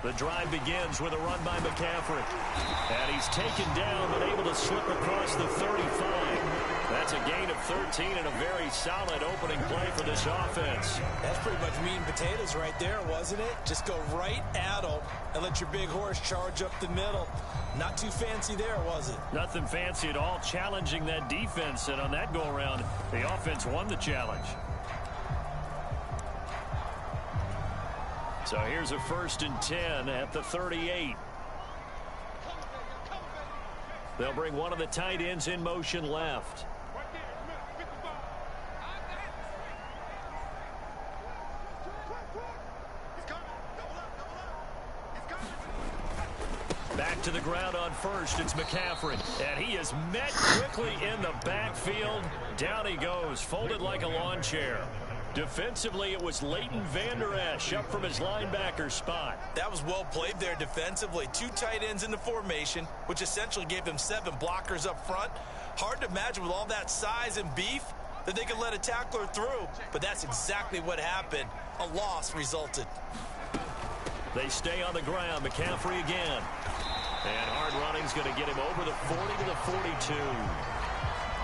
The drive begins with a run by McCaffrey. And he's taken down but able to slip across the 35. That's a gain of 13 and a very solid opening play for this offense. That's pretty much meat and potatoes right there, wasn't it? Just go right at them and let your big horse charge up the middle. Not too fancy there, was it? Nothing fancy at all, challenging that defense. And on that go-around, the offense won the challenge. So here's a 1st and 10 at the 38. They'll bring one of the tight ends in motion left. Back to the ground on first. It's McCaffrey. And he is met quickly in the backfield. Down he goes, folded like a lawn chair. Defensively, it was Leighton Vander Esch up from his linebacker spot. That was well played there defensively. 2 tight ends in the formation, which essentially gave them 7 blockers up front. Hard to imagine with all that size and beef that they could let a tackler through, but that's exactly what happened. A loss resulted. They stay on the ground. McCaffrey again. And hard running's going to get him over the 40 to the 42.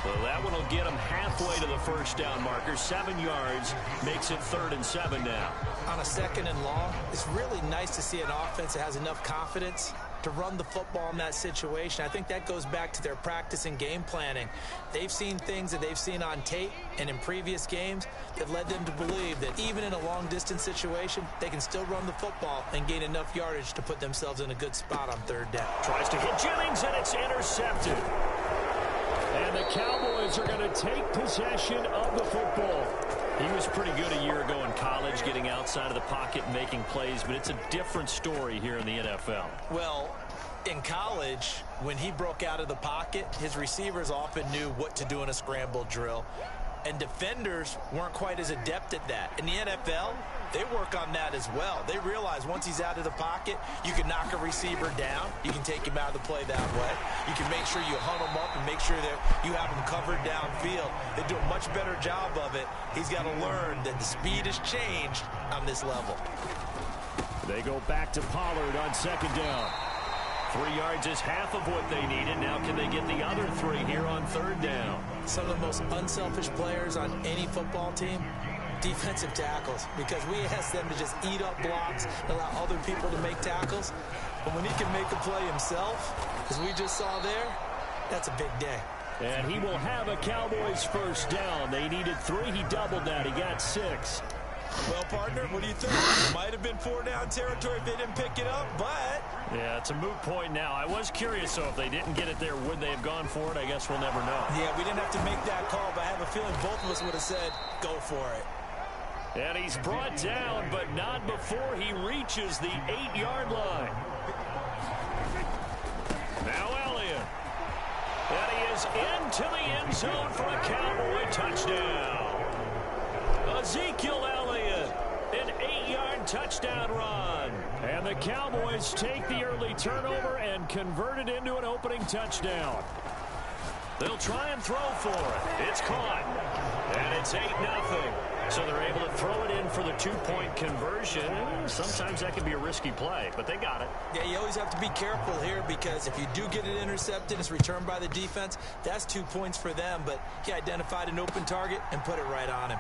So that one will get him halfway to the first down marker. 7 yards makes it 3rd and 7 now. On a 2nd and long, it's really nice to see an offense that has enough confidence to run the football in that situation. I think that goes back to their practice and game planning. They've seen things that they've seen on tape and in previous games that led them to believe that even in a long-distance situation, they can still run the football and gain enough yardage to put themselves in a good spot on 3rd down. Tries to hit Jennings, and it's intercepted. And the Cowboys are going to take possession of the football. He was pretty good a year ago in college, getting outside of the pocket and making plays, but it's a different story here in the NFL. Well, in college, when he broke out of the pocket, his receivers often knew what to do in a scramble drill. And defenders weren't quite as adept at that. In the NFL, they work on that as well. They realize once he's out of the pocket, you can knock a receiver down. You can take him out of the play that way. You can make sure you hunt him up and make sure that you have him covered downfield. They do a much better job of it. He's got to learn that the speed has changed on this level. They go back to Pollard on 2nd down. 3 yards is half of what they needed. Now can they get the other 3 here on 3rd down? Some of the most unselfish players on any football team, defensive tackles, because we ask them to just eat up blocks and allow other people to make tackles. But when he can make a play himself, as we just saw there, that's a big day. And he will have a Cowboys 1st down. They needed 3. He doubled that. He got 6. Well, partner, what do you think? It might have been 4-down territory if they didn't pick it up, but... Yeah, it's a moot point now. I was curious, so if they didn't get it there, would they have gone for it? I guess we'll never know. Yeah, we didn't have to make that call, but I have a feeling both of us would have said, go for it. And he's brought down, but not before he reaches the 8-yard line. Now Elliott. And he is into the end zone for a Cowboy touchdown. Ezekiel Elliott, an 8-yard touchdown run. And the Cowboys take the early turnover and convert it into an opening touchdown. They'll try and throw for it. It's caught. And it's 8-0. So they're able to throw it in for the 2-point conversion. Sometimes that can be a risky play, but they got it. Yeah, you always have to be careful here because if you do get it intercepted, it's returned by the defense. That's 2 points for them, but he identified an open target and put it right on him.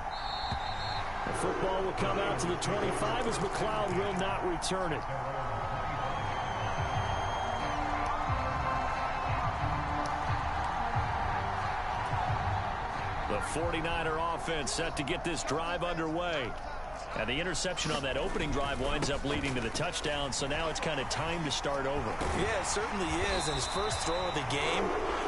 The football will come out to the 25 as McLeod will not return it. The 49er offense set to get this drive underway. And the interception on that opening drive winds up leading to the touchdown, so now it's kind of time to start over. Yeah, it certainly is, and his first throw of the game.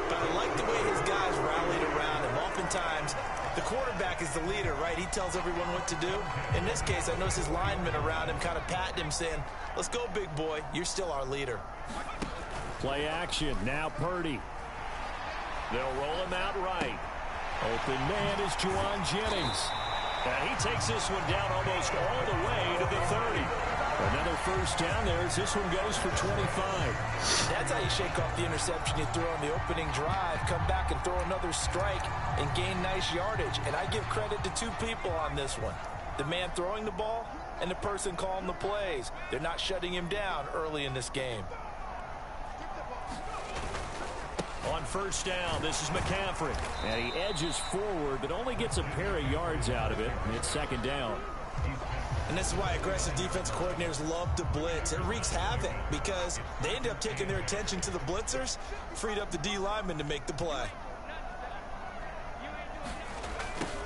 But I like the way his guys rallied around him. Oftentimes, the quarterback is the leader, right? He tells everyone what to do. In this case, I noticed his linemen around him kind of patting him, saying, let's go, big boy. You're still our leader. Play action. Now Purdy. They'll roll him out right. Open man is Juwan Jennings. And he takes this one down almost all the way to the 30. Another first down there as this one goes for 25. That's how you shake off the interception you threw on the opening drive. Come back and throw another strike and gain nice yardage. And I give credit to 2 people on this one. The man throwing the ball and the person calling the plays. They're not shutting him down early in this game. On first down, this is McCaffrey. And he edges forward, but only gets a pair of yards out of it. It's second down. And this is why aggressive defense coordinators love to blitz. It wreaks havoc because they end up taking their attention to the blitzers, freed up the D lineman to make the play.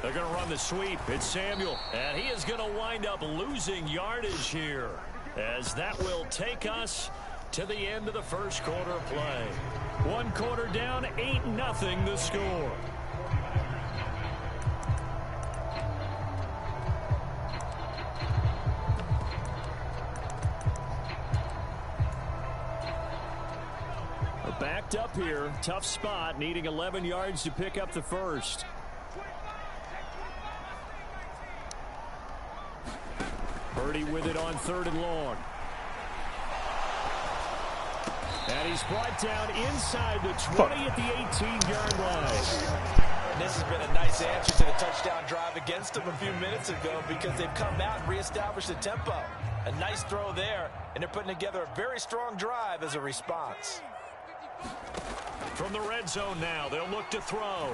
They're going to run the sweep. It's Samuel. And he is going to wind up losing yardage here, as that will take us to the end of the first quarter of play. 1 quarter down, 8-0 the score. Backed up here, tough spot, needing 11 yards to pick up the first. Purdy with it on 3rd and long. And he's brought down inside the 20 at the 18-yard line. This has been a nice answer to the touchdown drive against them a few minutes ago because they've come out and reestablished the tempo. A nice throw there, and they're putting together a very strong drive as a response. From the red zone now, they'll look to throw.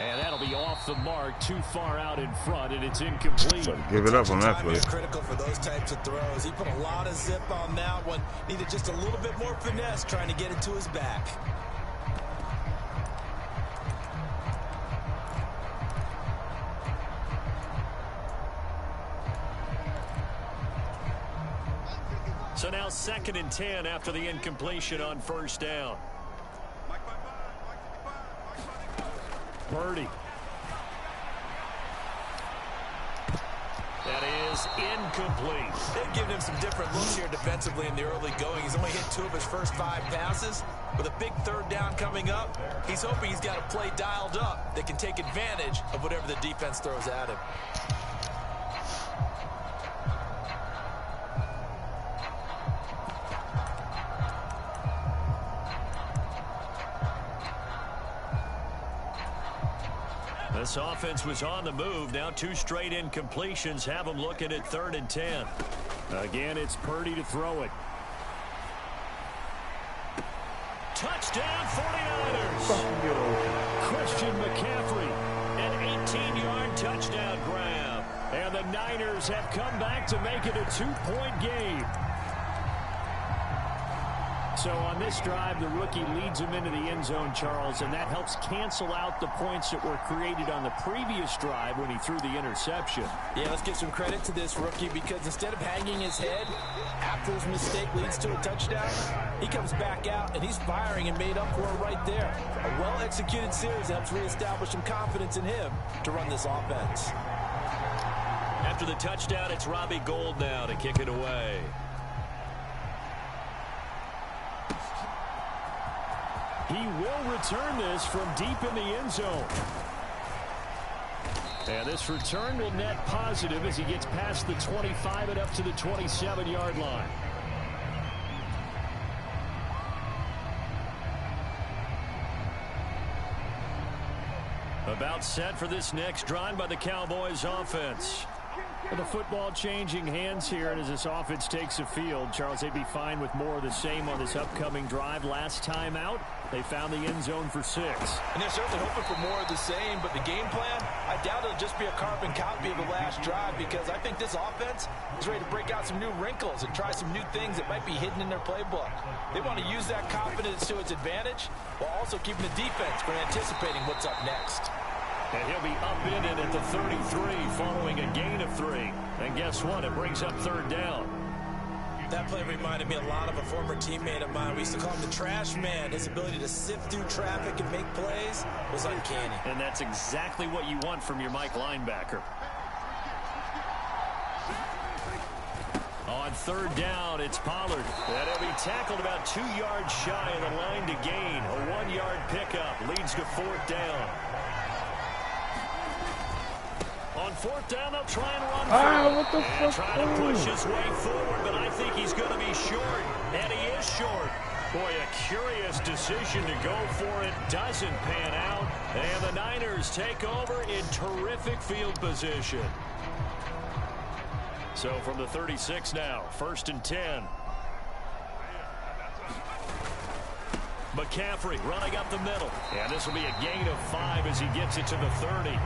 And that'll be off the mark, too far out in front, and it's incomplete. Give it up on that play. Critical for those types of throws. He put a lot of zip on that one. Needed just a little bit more finesse trying to get it to his back. So now 2nd and 10 after the incompletion on first down. Purdy. That is incomplete. They've given him some different looks here defensively in the early going. He's only hit 2 of his first 5 passes. With a big 3rd down coming up, he's hoping he's got a play dialed up that can take advantage of whatever the defense throws at him. This offense was on the move. Now 2 straight incompletions have them looking at 3rd and 10. Again, it's Purdy to throw it. Touchdown 49ers. Christian McCaffrey, an 18-yard touchdown grab. And the Niners have come back to make it a 2-point game. So on this drive, the rookie leads him into the end zone, Charles, and that helps cancel out the points that were created on the previous drive when he threw the interception. Yeah, let's give some credit to this rookie because instead of hanging his head after his mistake leads to a touchdown, he comes back out and he's firing and made up for it right there. A well-executed series helps reestablish some confidence in him to run this offense. After the touchdown, it's Robbie Gould now to kick it away. He will return this from deep in the end zone. And this return will net positive as he gets past the 25 and up to the 27-yard line. About set for this next drive by the Cowboys offense. With the football changing hands here, and as this offense takes the field, Charles, they'd be fine with more of the same on this upcoming drive. Last time out, they found the end zone for 6. And they're certainly hoping for more of the same, but the game plan, I doubt it'll just be a carbon copy of the last drive because I think this offense is ready to break out some new wrinkles and try some new things that might be hidden in their playbook. They want to use that confidence to its advantage while also keeping the defense from anticipating what's up next. And he'll be up in it at the 33 following a gain of 3. And guess what? It brings up 3rd down. That play reminded me a lot of a former teammate of mine. We used to call him the trash man. His ability to sift through traffic and make plays was uncanny. And that's exactly what you want from your Mike linebacker. On 3rd down, it's Pollard. And he'll be tackled about 2 yards shy of the line to gain. A 1-yard pickup leads to 4th down. On 4th down, they'll try and run what the fuck? trying to push his way forward, but I think he's going to be short, and he is short. Boy, a curious decision to go for it. Doesn't pan out, and the Niners take over in terrific field position. So from the 36 now, 1st and 10. McCaffrey running up the middle. And this will be a gain of 5 as he gets it to the 30.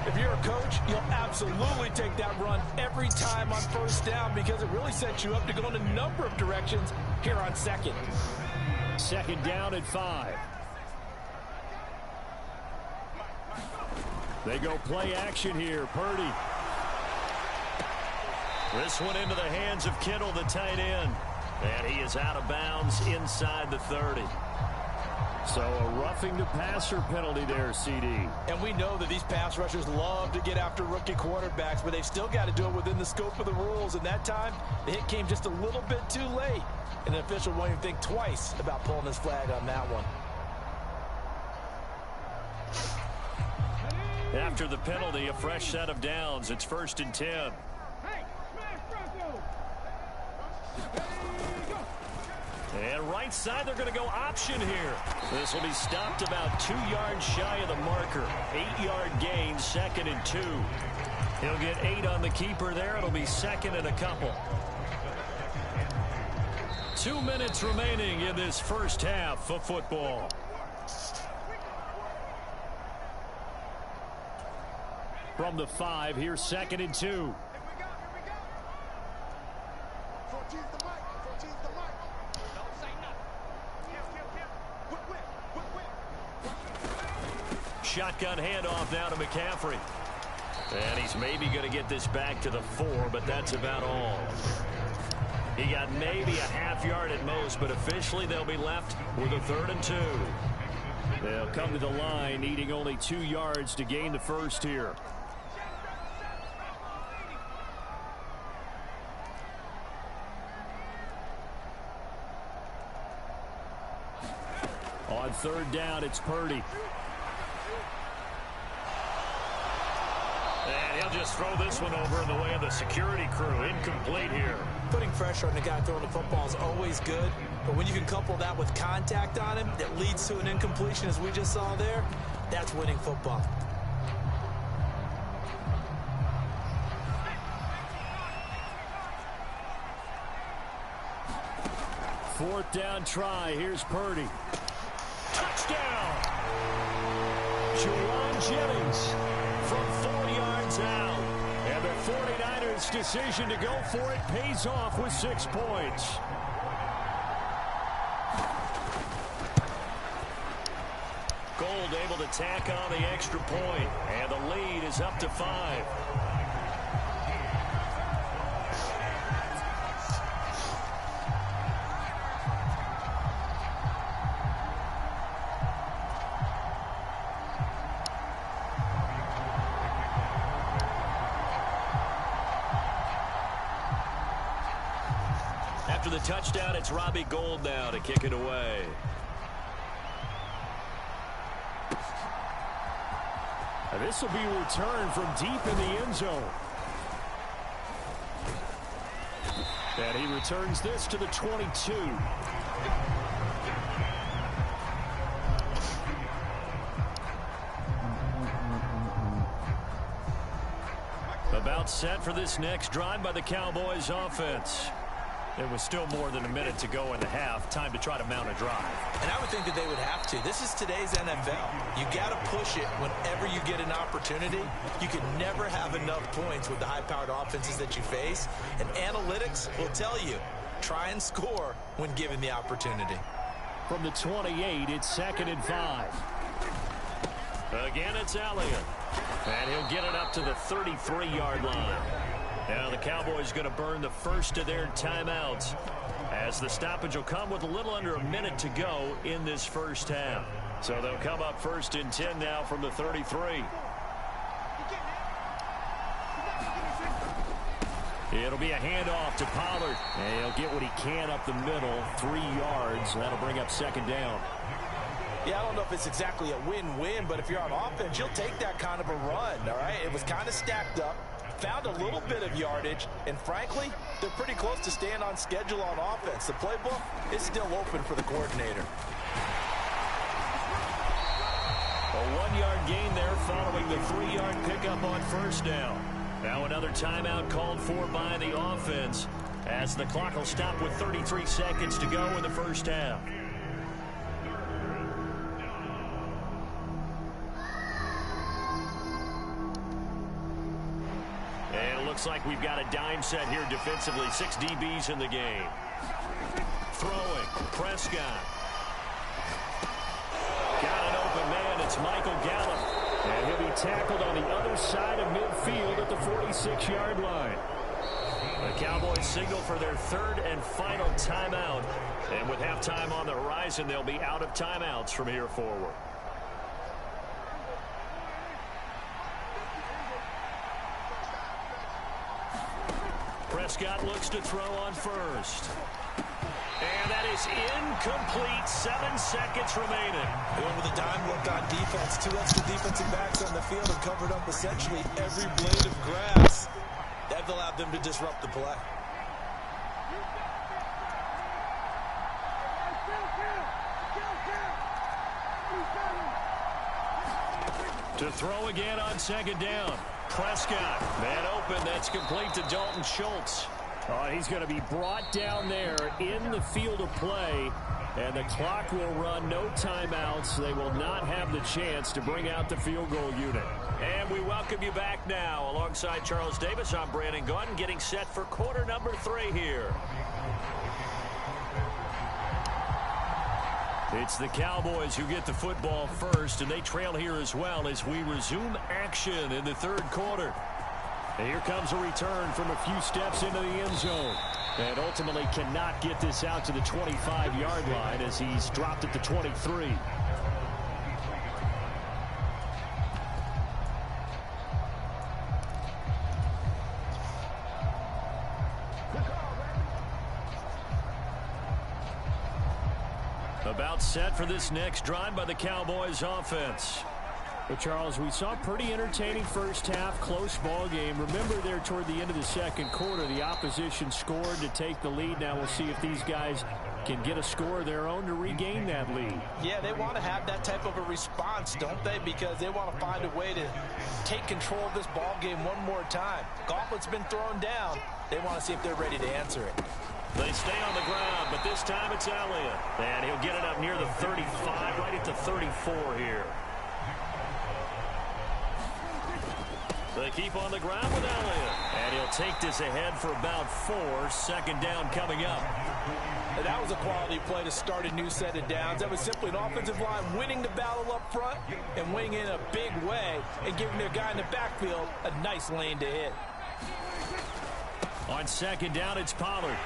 If you're a coach, you'll absolutely take that run every time on 1st down because it really sets you up to go in a number of directions here on 2nd. 2nd down at 5. They go play action here. Purdy. This one into the hands of Kittle, the tight end. And he is out of bounds inside the 30. So a roughing the passer penalty there, CD. And we know that these pass rushers love to get after rookie quarterbacks, but they've still got to do it within the scope of the rules. And that time, the hit came just a little bit too late. And the official won't even think twice about pulling his flag on that one. After the penalty, a fresh set of downs. It's 1st and 10. And right side, they're going to go option here. This will be stopped about 2 yards shy of the marker. 8-yard gain, 2nd and 2. He'll get 8 on the keeper there. It'll be 2nd and a couple. 2 minutes remaining in this first half of football. From the 5, here's 2nd and 2. Shotgun handoff now to McCaffrey. And he's maybe going to get this back to the 4, but that's about all. He got maybe a half yard at most, but officially they'll be left with a 3rd and 2. They'll come to the line needing only 2 yards to gain the first here. On 3rd down, it's Purdy. And he'll just throw this one over in the way of the security crew. Incomplete here. Putting pressure on the guy throwing the football is always good, but when you can couple that with contact on him that leads to an incompletion, as we just saw there, that's winning football. Fourth down try. Here's Purdy. Touchdown! Juwan Jennings from 4 yards out. And the 49ers' decision to go for it pays off with 6 points. Gold able to tack on the extra point. And the lead is up to 5. After the touchdown, it's Robbie Gould now to kick it away. And this will be returned from deep in the end zone. And he returns this to the 22. About set for this next drive by the Cowboys offense. There was still more than a minute to go in the half. Time to try to mount a drive. And I would think that they would have to. This is today's NFL. You got to push it whenever you get an opportunity. You can never have enough points with the high-powered offenses that you face. And analytics will tell you, try and score when given the opportunity. From the 28, it's 2nd and 5. Again, it's Elliott. And he'll get it up to the 33-yard line. Now the Cowboys going to burn the first of their timeouts as the stoppage will come with a little under a minute to go in this first half. So they'll come up 1st and 10 now from the 33. It'll be a handoff to Pollard. And he'll get what he can up the middle, 3 yards. That'll bring up 2nd down. Yeah, I don't know if it's exactly a win-win, but if you're on offense, you'll take that kind of a run, all right? It was kind of stacked up. Found a little bit of yardage, and frankly, they're pretty close to staying on schedule on offense. The playbook is still open for the coordinator. A 1-yard gain there following the 3-yard pickup on 1st down. Now another timeout called for by the offense as the clock will stop with 33 seconds to go in the first half. And it looks like we've got a dime set here defensively. 6 DBs in the game. Throwing. Prescott. Got an open man. It's Michael Gallup. And he'll be tackled on the other side of midfield at the 46-yard line. The Cowboys signal for their third and final timeout. And with halftime on the horizon, they'll be out of timeouts from here forward. Prescott looks to throw on first. And that is incomplete. 7 seconds remaining. Going with a dime look on defense. 2 extra defensive backs on the field and covered up essentially every blade of grass. That allowed them to disrupt the play. To throw again on second down. Prescott. Man open. That's complete to Dalton Schultz. He's going to be brought down there in the field of play, and the clock will run. No timeouts. They will not have the chance to bring out the field goal unit. And we welcome you back now. Alongside Charles Davis, I'm Brandon Gunn, getting set for quarter number 3 here. It's the Cowboys who get the football first, and they trail here as well as we resume action in the third quarter. And here comes a return from a few steps into the end zone. And ultimately cannot get this out to the 25-yard line as he's dropped at the 23. About set for this next drive by the Cowboys offense. But Charles, we saw a pretty entertaining first half, close ball game. Remember there toward the end of the second quarter, the opposition scored to take the lead. Now we'll see if these guys can get a score of their own to regain that lead. Yeah, they want to have that type of a response, don't they? Because they want to find a way to take control of this ball game one more time. Gauntlet's been thrown down. They want to see if they're ready to answer it. They stay on the ground, but this time it's Elliott. And he'll get it up near the 35, right at the 34 here. They keep on the ground with Elliott. And he'll take this ahead for about 4. Second down coming up. And that was a quality play to start a new set of downs. That was simply an offensive line winning the battle up front and winning in a big way and giving their guy in the backfield a nice lane to hit. On second down, it's Pollard.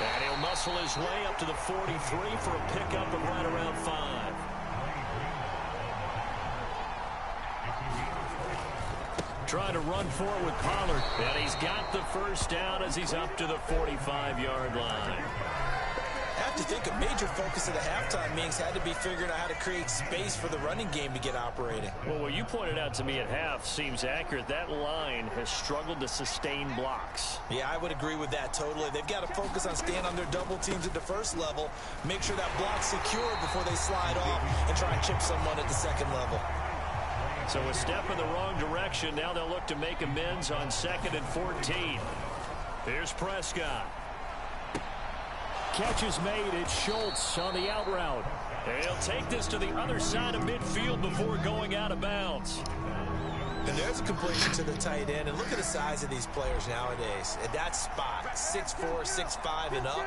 And he'll muscle his way up to the 43 for a pickup of right around 5. Trying to run for it with Pollard. And he's got the first down as he's up to the 45-yard line. I have to think a major focus of the halftime meetings had to be figuring out how to create space for the running game to get operating. Well, what you pointed out to me at half seems accurate. That line has struggled to sustain blocks. Yeah, I would agree with that totally. They've got to focus on staying on their double teams at the first level, make sure that block's secure before they slide off and try and chip someone at the second level. So a step in the wrong direction. Now they'll look to make amends on 2nd and 14. Here's Prescott. Catch is made. It's Schultz on the out route. He'll take this to the other side of midfield before going out of bounds. And there's a completion to the tight end. And look at the size of these players nowadays. At that spot, 6'4", 6'5", and up.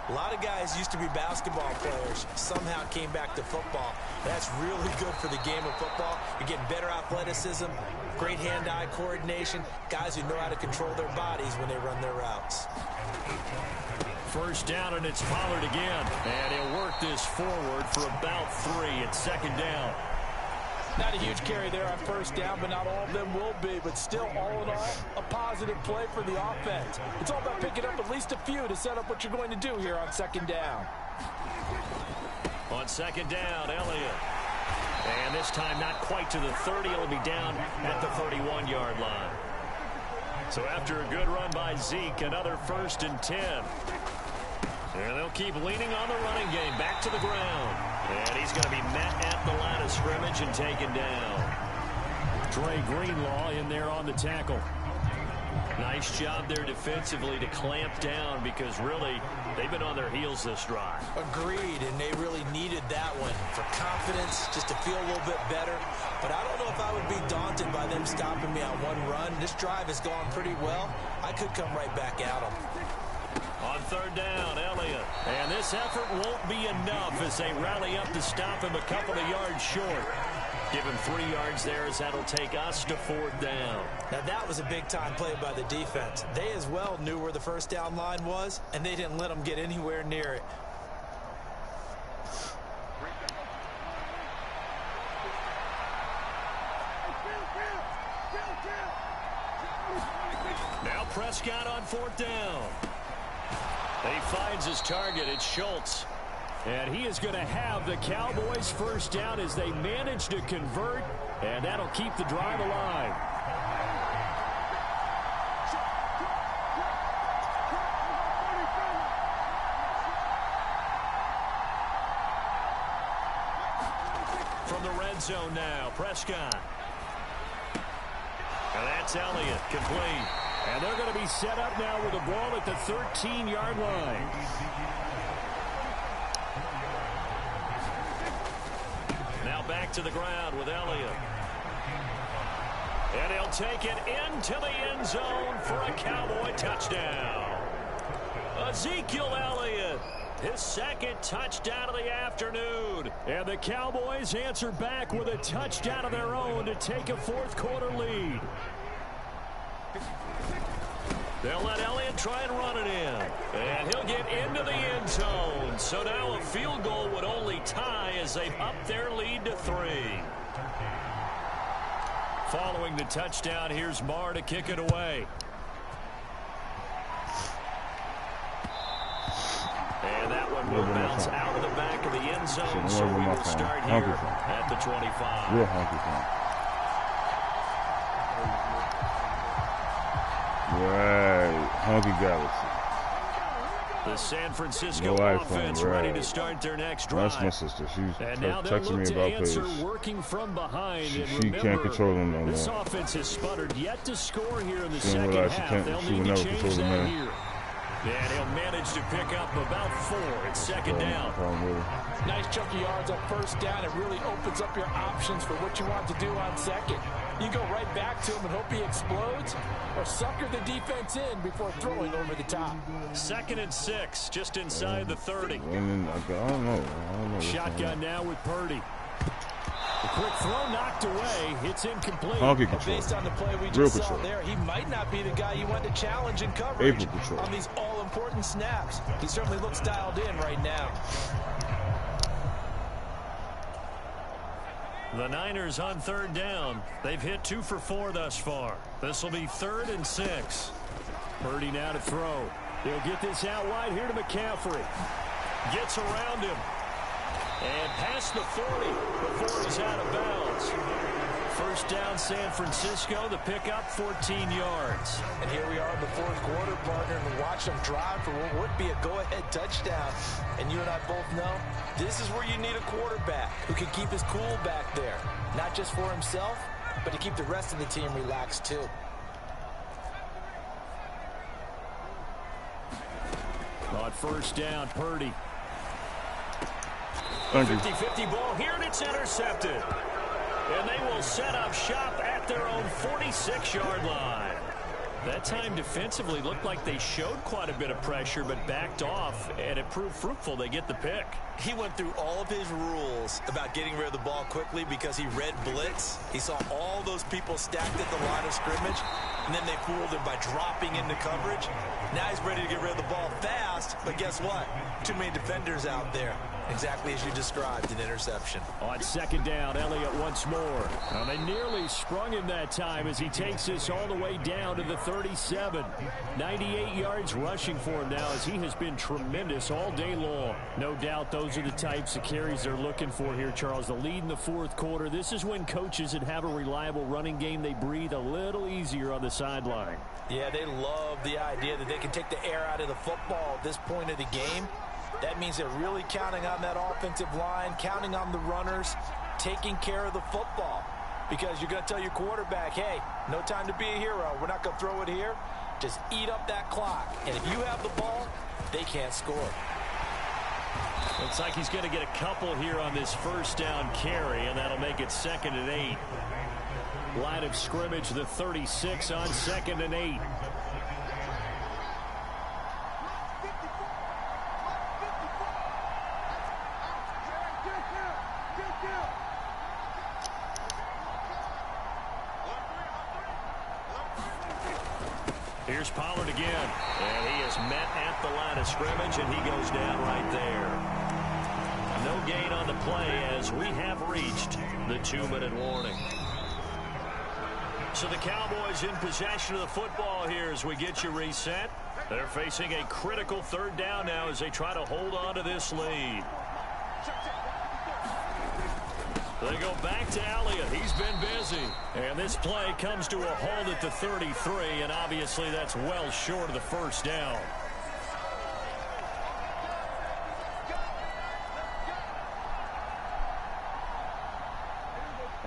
A lot of guys used to be basketball players, somehow came back to football. That's really good for the game of football. You're getting better athleticism, great hand-eye coordination, guys who know how to control their bodies when they run their routes. First down, and it's Pollard again. And he'll work this forward for about 3 at second down. Not a huge carry there on first down, but not all of them will be. But still, all in all, a positive play for the offense. It's all about picking up at least a few to set up what you're going to do here on second down. On second down, Elliott. And this time not quite to the 30. It'll be down at the 31-yard line. So after a good run by Zeke, another 1st and 10. And they'll keep leaning on the running game. Back to the ground. And he's going to be met at the line of scrimmage and taken down. Trey Greenlaw in there on the tackle. Nice job there defensively to clamp down because really they've been on their heels this drive. Agreed, and they really needed that one for confidence, just to feel a little bit better. But I don't know if I would be daunted by them stopping me on one run. This drive has gone pretty well. I could come right back at them. On third down, Elliott. And this effort won't be enough as they rally up to stop him a couple of yards short. Give him 3 yards there as that'll take us to fourth down. Now that was a big-time play by the defense. They as well knew where the first down line was, and they didn't let them get anywhere near it. Now Prescott on fourth down. He finds his target. It's Schultz. And he is going to have the Cowboys first down as they manage to convert, and that'll keep the drive alive. From the red zone now, Prescott. And that's Elliott, complete. And they're going to be set up now with the ball at the 13-yard line. Now back to the ground with Elliott. And he'll take it into the end zone for a Cowboy touchdown. Ezekiel Elliott, his second touchdown of the afternoon. And the Cowboys answer back with a touchdown of their own to take a fourth-quarter lead. They'll let Elliott try and run it in. And he'll get into the end zone. So now a field goal would only tie as they've upped their lead to 3. Following the touchdown, here's Marr to kick it away. And that one will bounce out of the back of the end zone. So we will start here at the 25. Real honky tonk. Right, Honky Galaxy. The San Francisco offense ready to start their next drive. That's my sister. She's texting me about plays. Working from behind. She can't control them no more. This offense has sputtered yet to score here in the second half. They'll need to change that here. And he'll manage to pick up about 4 at second down. Nice chunky yards on first down. It really opens up your options for what you want to do on second. You go right back to him and hope he explodes, or sucker the defense in before throwing over the top. 2nd and 6, just inside the 30. I don't know. Shotgun now with Purdy. The quick throw knocked away. It's incomplete. Based on the play we just saw there, he might not be the guy you want to challenge in coverage on these all-important snaps. He certainly looks dialed in right now. The Niners on third down. They've hit 2 for 4 thus far. This will be 3rd and 6. Purdy now to throw. He'll get this out wide here to McCaffrey. Gets around him. And past the 40 before he's out of bounds. First down, San Francisco. The pickup, 14 yards. And here we are in the fourth quarter, partner, and watch them drive for what would be a go-ahead touchdown. And you and I both know this is where you need a quarterback who can keep his cool back there. Not just for himself, but to keep the rest of the team relaxed, too. On first down, Purdy. 50-50 ball here, and it's intercepted. And they will set up shop at their own 46-yard line. That time defensively looked like they showed quite a bit of pressure but backed off, and it proved fruitful. They get the pick. He went through all of his rules about getting rid of the ball quickly because he read blitz. He saw all those people stacked at the line of scrimmage, and then they fooled him by dropping into coverage. Now he's ready to get rid of the ball fast, but guess what? Too many defenders out there. Exactly as you described, an interception. On second down, Elliott once more. Well, they nearly sprung him that time as he takes this all the way down to the 37. 98 yards rushing for him now as he has been tremendous all day long. No doubt those are the types of carries they're looking for here, Charles. The lead in the fourth quarter. This is when coaches that have a reliable running game, they breathe a little easier on the sideline. Yeah, they love the idea that they can take the air out of the football at this point of the game. That means they're really counting on that offensive line, counting on the runners, taking care of the football. Because you're going to tell your quarterback, hey, no time to be a hero. We're not going to throw it here. Just eat up that clock. And if you have the ball, they can't score. Looks like he's going to get a couple here on this first down carry, and that'll make it 2nd and 8. Line of scrimmage, the 36 on 2nd and 8. Here's Pollard again, and he is met at the line of scrimmage, and he goes down right there. No gain on the play as we have reached the 2-minute warning. So the Cowboys in possession of the football here as we get you reset. They're facing a critical 3rd down now as they try to hold on to this lead. They go back to Elliott. He's been busy. And this play comes to a halt at the 33, and obviously that's well short of the first down.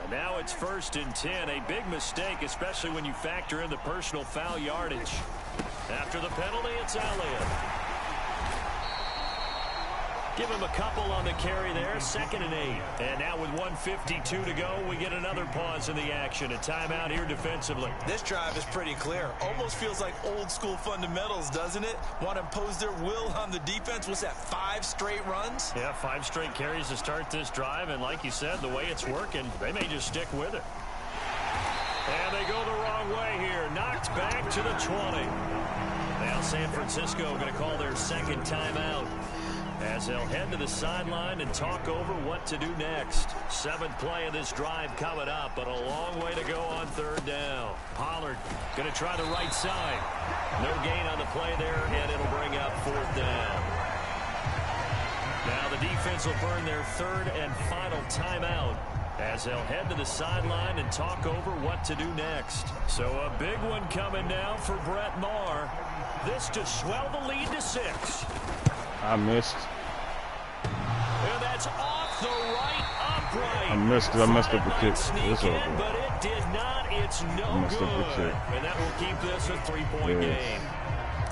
And now it's 1st and 10. A big mistake, especially when you factor in the personal foul yardage. After the penalty, it's Elliott. Give him a couple on the carry there. 2nd and 8. And now with 1:52 to go, we get another pause in the action. A timeout here defensively. This drive is pretty clear. Almost feels like old school fundamentals, doesn't it? Want to impose their will on the defense. What's that, 5 straight runs? Yeah, 5 straight carries to start this drive. And like you said, the way it's working, they may just stick with it. And they go the wrong way here. Knocked back to the 20. Now San Francisco going to call their 2nd timeout, as they'll head to the sideline and talk over what to do next. 7th play of this drive coming up, but a long way to go on 3rd down. Pollard going to try the right side. No gain on the play there, and it'll bring up 4th down. Now the defense will burn their 3rd and final timeout, as they'll head to the sideline and talk over what to do next. So a big one coming now for Brett Maher. This to swell the lead to 6. I missed. And that's off the right upright. I missed it. I messed up the kick. It's In, over. but it did not. It's no good. And that will keep this a 3-point game.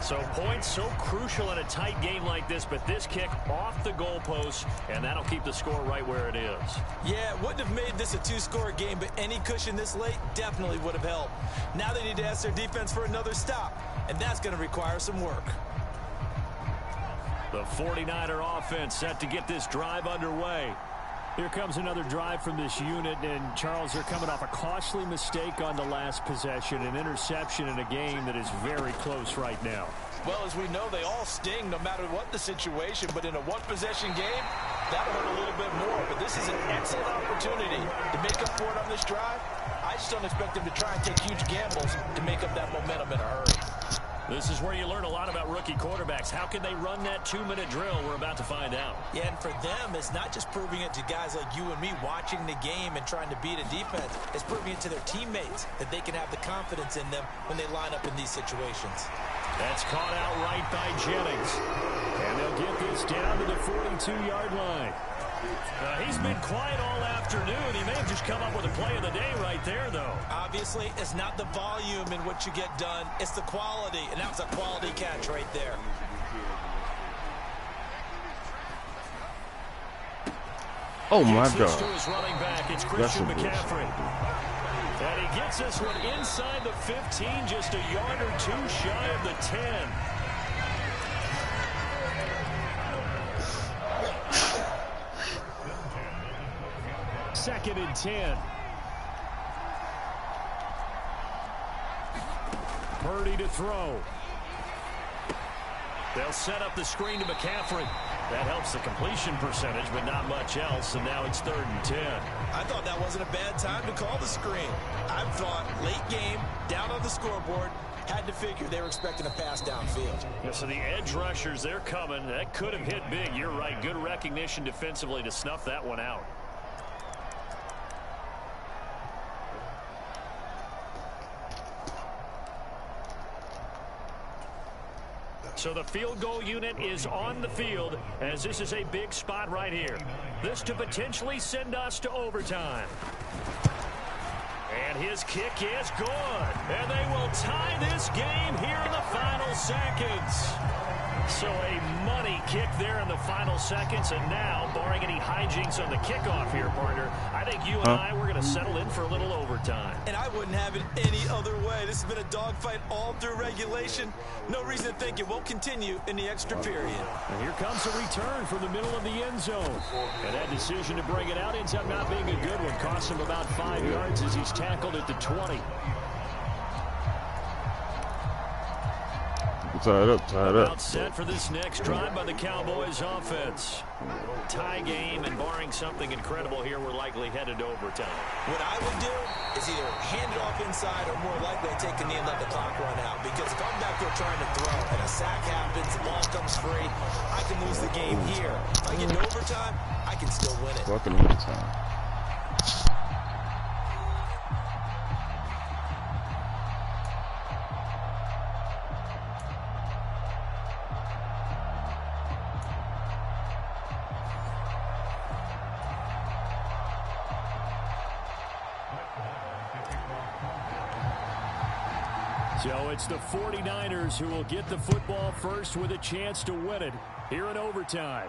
So points so crucial in a tight game like this, but this kick off the goalpost, and that'll keep the score right where it is. Yeah, it wouldn't have made this a 2-score game, but any cushion this late definitely would have helped. Now they need to ask their defense for another stop, and that's going to require some work. The 49er offense set to get this drive underway. Here comes another drive from this unit, and Charles, they're coming off a costly mistake on the last possession, an interception in a game that is very close right now. Well, as we know, they all sting no matter what the situation, but in a one-possession game, that'll hurt a little bit more. But this is an excellent opportunity to make up for it on this drive. I just don't expect them to try and take huge gambles to make up that momentum in a hurry. This is where you learn a lot about rookie quarterbacks. How can they run that 2-minute drill? We're about to find out. Yeah, and for them, it's not just proving it to guys like you and me watching the game and trying to beat a defense. It's proving it to their teammates that they can have the confidence in them when they line up in these situations. That's caught out right by Jennings. And they'll get this down to the 42-yard line. He's been quiet all afternoon. He may have just come up with a play of the day right there, though. Obviously, it's not the volume in what you get done. It's the quality, and that was a quality catch right there. Oh, my God. To his running back, it's Christian McCaffrey. And he gets this one inside the 15, just a yard or two shy of the 10. Second and 10. Purdy to throw. They'll set up the screen to McCaffrey. That helps the completion percentage, but not much else, and now it's 3rd and 10. I thought that wasn't a bad time to call the screen. I thought late game, down on the scoreboard, had to figure they were expecting a pass downfield. Yeah, so the edge rushers, they're coming. That could have hit big. You're right. Good recognition defensively to snuff that one out. So the field goal unit is on the field, as this is a big spot right here. This to potentially send us to overtime. And his kick is good. And they will tie this game here in the final seconds. So a money kick there in the final seconds. And now, barring any hijinks on the kickoff here, partner, I think you and I, we're going to settle in for a little overtime. And I wouldn't have it any other way. This has been a dogfight all through regulation. No reason to think it won't continue in the extra period. And here comes a return from the middle of the end zone. And that decision to bring it out ends up not being a good one. Costs him about 5 yards as he's tackled at the 20. Tie it up. Set for this next drive by the Cowboys offense. Tie game, and barring something incredible here, we're likely headed to overtime. What I would do is either hand it off inside or more likely take a knee and let the clock run out. Because if I'm back there trying to throw and a sack happens, the ball comes free, I can lose the game here. If I get to overtime, I can still win it. Fucking overtime. So it's the 49ers who will get the football first with a chance to win it here in overtime.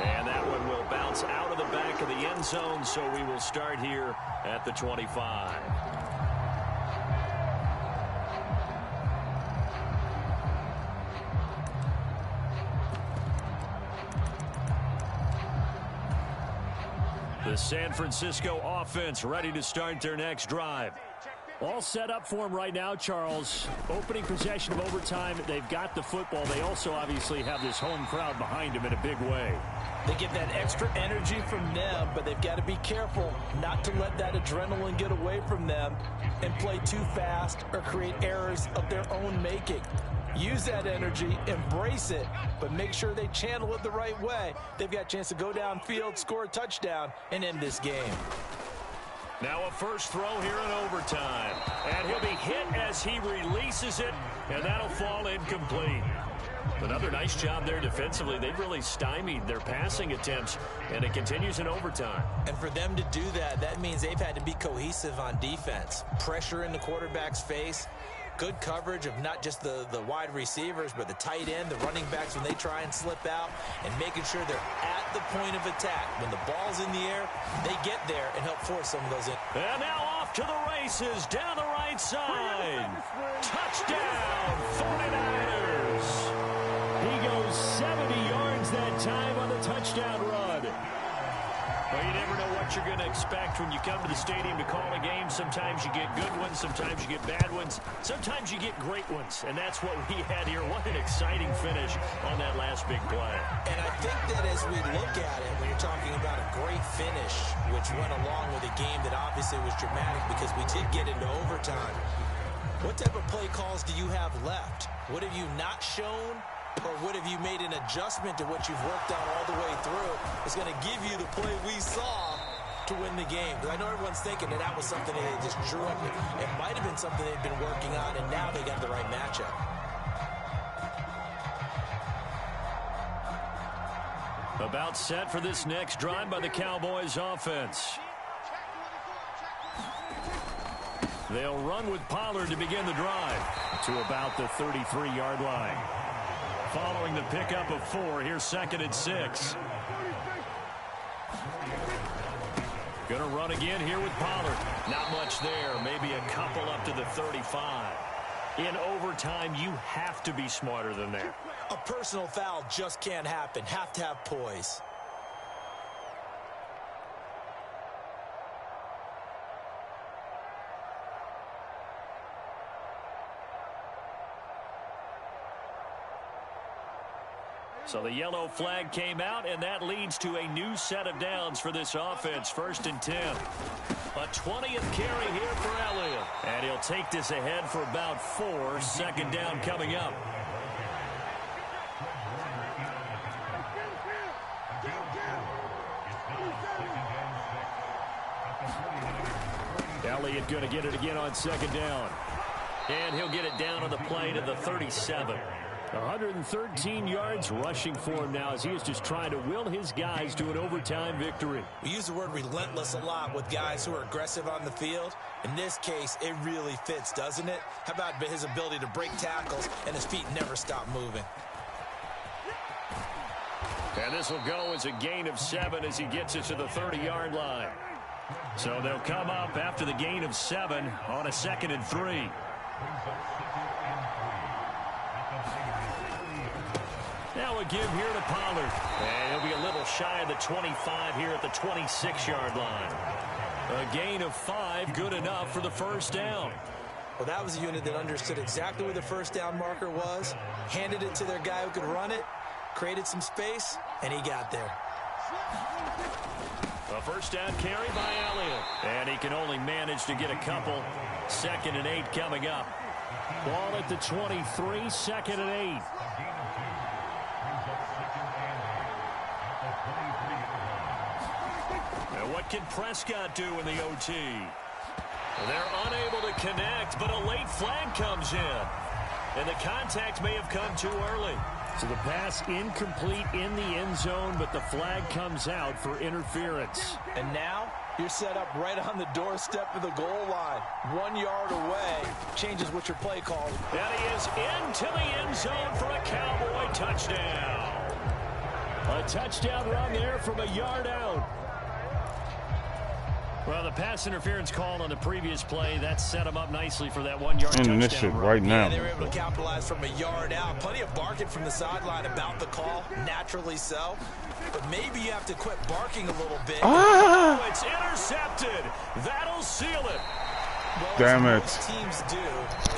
And that one will bounce out of the back of the end zone, so we will start here at the 25. The San Francisco offense ready to start their next drive. All set up for him right now, Charles. Opening possession of overtime. They've got the football. They also obviously have this home crowd behind them in a big way. They get that extra energy from them, but they've got to be careful not to let that adrenaline get away from them and play too fast or create errors of their own making. Use that energy, embrace it, but make sure they channel it the right way. They've got a chance to go downfield, score a touchdown, and end this game. Now a first throw here in overtime. And he'll be hit as he releases it, and that'll fall incomplete. Another nice job there defensively. They've really stymied their passing attempts, and it continues in overtime. And for them to do that, that means they've had to be cohesive on defense. Pressure in the quarterback's face. Good coverage of not just the wide receivers, but the tight end, the running backs when they try and slip out, and making sure they're at the point of attack. When the ball's in the air, they get there and help force some of those in. And now off to the races down the right side. Touchdown, 49ers. He goes 70 yards that time on the touchdown run. Well, you never know what you're going to expect when you come to the stadium to call a game. Sometimes you get good ones. Sometimes you get bad ones. Sometimes you get great ones. And that's what we had here. What an exciting finish on that last big play. And I think that as we look at it, when you're talking about a great finish, which went along with a game that obviously was dramatic because we did get into overtime, what type of play calls do you have left? What have you not shown? Or what have you made an adjustment to what you've worked on all the way through? It's going to give you the play we saw to win the game. Because I know everyone's thinking that was something that they just drew up. It might have been something they've been working on, and now they got the right matchup. About set for this next drive by the Cowboys offense. They'll run with Pollard to begin the drive to about the 33-yard line. Following the pickup of 4, here's 2nd and 6. Gonna run again here with Pollard. Not much there, maybe a couple up to the 35. In overtime, you have to be smarter than that. A personal foul just can't happen. Have to have poise. So the yellow flag came out, and that leads to a new set of downs for this offense. 1st and 10. A 20th carry here for Elliott. And he'll take this ahead for about 4. 2nd down coming up. Elliott going to get it again on 2nd down. And he'll get it down on the play to the 37. 113 yards rushing for him now as he is just trying to will his guys to an overtime victory. We use the word relentless a lot with guys who are aggressive on the field. In this case, it really fits, doesn't it? How about his ability to break tackles and his feet never stop moving? And this will go as a gain of 7 as he gets it to the 30-yard line. So they'll come up after the gain of 7 on a 2nd and 3. Now a give here to Pollard. And he'll be a little shy of the 25 here at the 26-yard line. A gain of 5, good enough for the first down. Well, that was a unit that understood exactly where the first down marker was, handed it to their guy who could run it, created some space, and he got there. A first down carry by Elliott. And he can only manage to get a couple. 2nd and 8 coming up. Ball at the 23, 2nd and 8. Now what can Prescott do in the OT? They're unable to connect, but a late flag comes in. And the contact may have come too early. So the pass incomplete in the end zone, but the flag comes out for interference. And now you're set up right on the doorstep of the goal line. 1 yard away changes what your play called. And he is into the end zone for a Cowboy touchdown. A touchdown run there from a yard out. Well, the pass interference called on the previous play, that set him up nicely for that 1-yard touchdown this shit run. right now. Yeah, they were able to capitalize from a yard out. Plenty of barking from the sideline about the call, naturally so. But maybe you have to quit barking a little bit. Oh, it's intercepted. That'll seal it. Well, damn it. Most teams do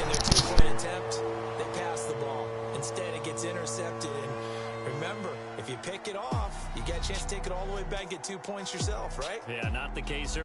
in their 2-point attempt, they pass the ball. Instead, it gets intercepted. And remember, if you pick it off, you get a chance to take it all the way back, get 2 points yourself, right? Yeah, not the case here.